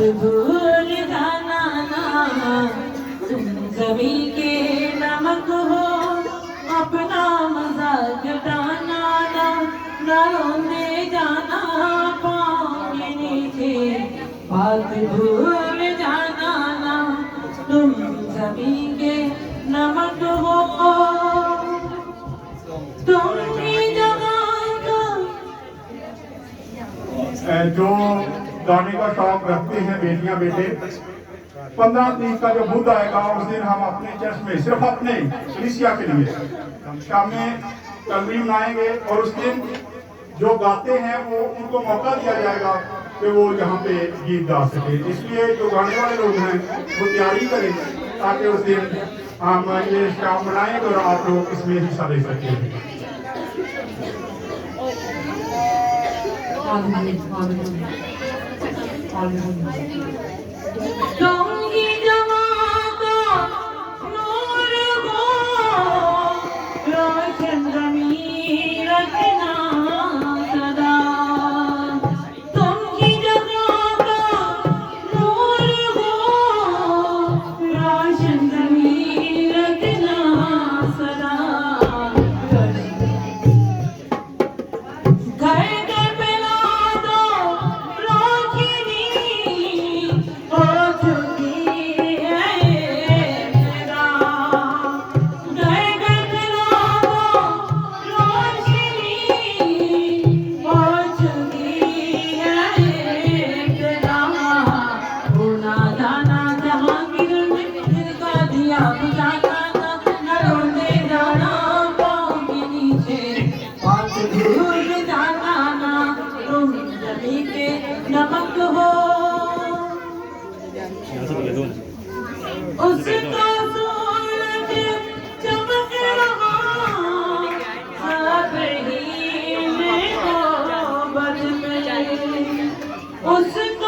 भूल जाना ना, तुम जमी के नमक हो, अपना मजाक डाना ना, न रोने जाना पाँव के नीचे, बात भूल जाना ना, तुम जमी के नमक हो, तुम ही जगह जो गाने का शौक रखते हैं बेटियां बेटे, 15 तारीख का जो बुध आएगा उस दिन हम अपने चर्च में सिर्फ अपने कलीसिया के लिए शाम में कलमी मनाएंगे और उस दिन जो गाते हैं वो उनको मौका दिया जाएगा कि वो यहाँ पे गीत गा सके। इसलिए जो गाने वाले लोग हैं वो तैयारी करें ताकि उस दिन हम ये शाम मनाएंगे और आप लोग इसमें हिस्सा ले सकें। तुम ही जवां का नूर हो, रोशन ज़मीं रखना सदा, तुम ही जवां का नूर हो, रोशन ज़मीं रखना सदा, घर नमक हो, उसका सूरज चमक रहा, सब ही में हो बद में, उसका